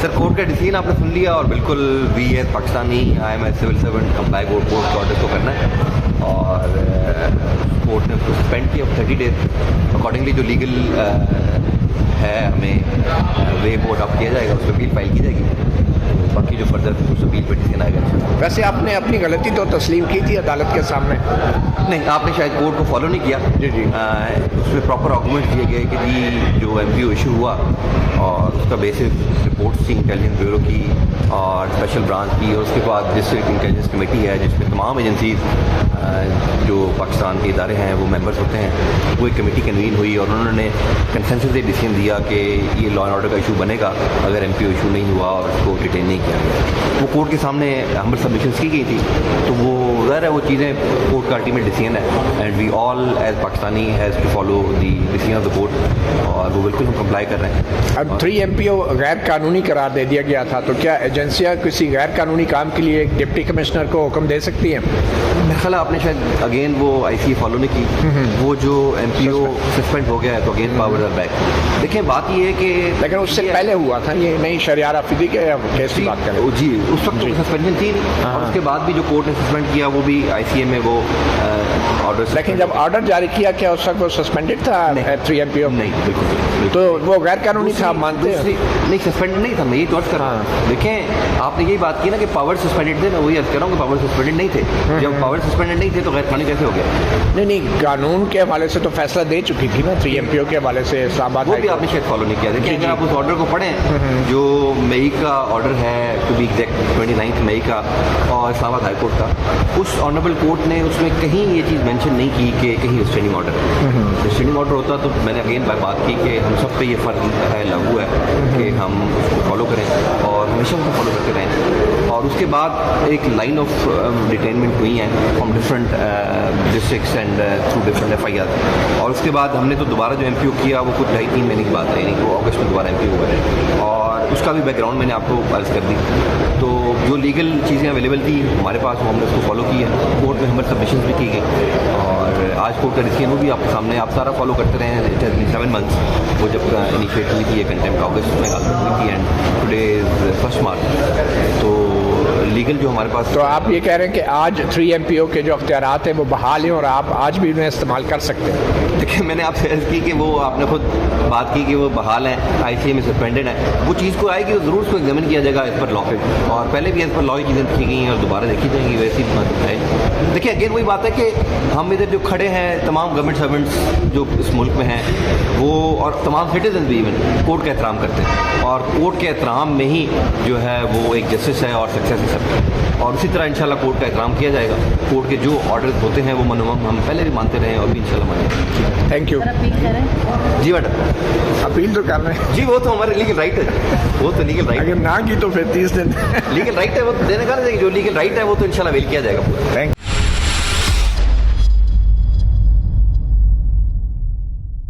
سر court کا decision آپ نے سن لیا اور بالکل we as Pakistani I am a civil servant comply court کے آرڈر کو کرنا ہے اور کورٹ نے اس کو سسپینڈ کیا 30 days اکارڈنگلی جو لیگل ہے ہمیں وے کو اڈاپٹ کیا جائے گا, اس پہ اپیل فائل کی جائے گی, باقی جو فردر اس اپیل پہ ڈیسیژن آئے گا. ویسے آپ نے اپنی غلطی تو تسلیم کی تھی عدالت کے سامنے؟ نہیں, آپ نے شاید کورٹ کو فالو نہیں کیا. جی جی. اس میں پراپر آرگومنٹ دیے گئے کہ جی جو ایم پی او ایشو ہوا اور اس کا بیسس رپورٹس تھی انٹیلیجنس بیورو کی اور اسپیشل برانچ کی, اور اس کے بعد ڈسٹرکٹ انٹیلیجنس کمیٹی ہے جس میں تمام ایجنسیز جو پاکستان کے ادارے ہیں وہ ممبرس ہوتے ہیں, وہ ایک کمیٹی کنوین ہوئی اور انہوں نے کنسنسس ڈیسیژن دیا کہ یہ لا اینڈ آرڈر کا ایشو بنے گا اگر ایم پی او ایشو نہیں ہوا اور اس کو ریٹین نہیں کیا گیا. وہ کورٹ کے سامنے ہمیں سبمیشنس کی گئی تھی, تو وہ ظاہر ہے وہ چیزیں کورٹ کا الٹیمیٹ ڈیسیژن ہے and we all as Pakistani has to follow the decision of the court, اور وہ بالکل ہم کمپلائی کر رہے ہیں. اب 3 MPO غیر قانونی قرار دے دیا گیا تھا, تو کیا ایجنسیاں کسی غیر قانونی کام کے لیے ڈپٹی کمشنر کو حکم دے سکتی ہیں؟ میرا خیال ہے آپ نے شاید اگین وہ آئی سی فالو نہیں کی, وہ جو ایم پی او سسپینڈ ہو گیا ہے تو اگین پاور آر بیک. دیکھیں بات یہ ہے کہ لیکن اس سے پہلے ہوا تھا یہ نہیں شہریار آفریدی کے کیس کی بات کریں. جی اس وقت سسپینشن تھی نہیں, اور اس کے بعد بھی جو کورٹ نے سسپینڈ کیا وہ بھی آئی سی اے میں وہ آرڈر. لیکن جب آرڈر جاری کیا کیا اس وقت وہ سسپینڈڈ تھا 3 MPO؟ نہیں بالکل. تو وہ غیر قانونی تھا, آپ مانتے ہیں؟ نہیں سسپینڈ نہیں تھا, میں یہی طور کر رہا ہوں. دیکھیں آپ نے یہی بات کی نا کہ پاور سسپینڈڈ تھے, میں وہی عرض کر رہا ہوں کہ پاور سسپینڈڈ نہیں تھے. جب پاور سسپینڈڈ نہیں تھے تو غیر قانونی کیسے ہو گیا؟ نہیں قانون کے حوالے سے تو فیصلہ دے چکی تھی نا 3 MPO کے حوالے سے اسلام آباد. وہ بھی آپ نے شاید فالو نہیں کیا. دیکھیں اگر آپ اس آرڈر کو پڑھیں جو مئی کا آرڈر ہے ٹو بی ایگزیکٹ 29 مئی کا اور اسلام آباد ہائی کورٹ کا, اس آنریبل کورٹ نے اس میں کہیں یہ چیز مینشن نہیں کی کہ کہیں اسٹینڈنگ آرڈر ہے. اسٹینڈنگ آرڈر ہوتا تو میں نے اگین بات کی کہ ہم سب پہ یہ فرق ہے لاگو ہے کہ ہم اس کو فالو کریں اور ہمیشہ اس کو فالو کرتے رہیں. اور اس کے بعد ایک لائن آف ڈیٹینمنٹ ہوئی ہیں from different districts and through different FIR, اور اس کے بعد ہم نے تو دوبارہ جو ایم پی او کیا وہ کچھ 2.5-3 مہینے کی بات ہے, یعنی وہ اگست میں دوبارہ ایم پی او کرے, اور اس کا بھی بیک گراؤنڈ میں نے آپ کو عرض کر دی. تو جو لیگل چیزیں اویلیبل تھی ہمارے پاس وہ ہم نے اس کو فالو کی ہے. کورٹ میں ہماری سبمیشنز بھی کی گئی اور آج کورٹ کا ڈیسیژن وہ بھی آپ کے سامنے آپ سارا فالو کرتے رہے ہیں. اٹ ہیز بین 7 months وہ جب انیشیٹ ہوئی تھی یہ کنٹمپٹ اگست میں ہوئی تھی اینڈ ٹوڈے از 1 March. تو لیگل جو ہمارے پاس. تو آپ یہ کہہ رہے ہیں کہ آج 3 MPO کے جو اختیارات ہیں وہ بحال ہیں اور آپ آج بھی انہیں استعمال کر سکتے ہیں؟ دیکھیں میں نے آپ سے عرض کی کہ وہ آپ نے خود بات کی کہ وہ بحال ہیں, آئی سی اے میں سسپینڈڈ ہیں. وہ چیز کو آئے گی تو ضرور اس کو ایگزامن کیا جائے گا ایز پر لا, اور پہلے بھی ایز پر لا چیزیں دیکھی گئی ہیں اور دوبارہ دیکھی جائیں گی ویسی ہے. دیکھیں اگین وہی بات ہے کہ ہم ادھر جو کھڑے ہیں تمام گورنمنٹ سرونٹس جو اس ملک میں ہیں وہ اور تمام سٹیزن بھی ایون کورٹ کا احترام کرتے ہیں, اور کورٹ کے احترام میں ہی جو ہے وہ ایک جسٹس ہے اور سکسیس ہے سب کی, اور اسی طرح انشاءاللہ کورٹ کا احترام کیا جائے گا. کورٹ کے جو آرڈرز ہوتے ہیں وہ ہم پہلے بھی مانتے رہے ہیں اور بھی انشاءاللہ مانیں گے. Thank you. جی بیٹا اپیل تو کر رہے ہیں. جی وہ تو ہمارے لیگل رائٹ ہے, وہ تو لیگل رائٹ اگر نہ کی تو پھر 30 دن لیگل رائٹ ہے وہ دینے کا, جو لیگل رائٹ ہے وہ تو انشاءاللہ ویل کیا جائے گا. تھینک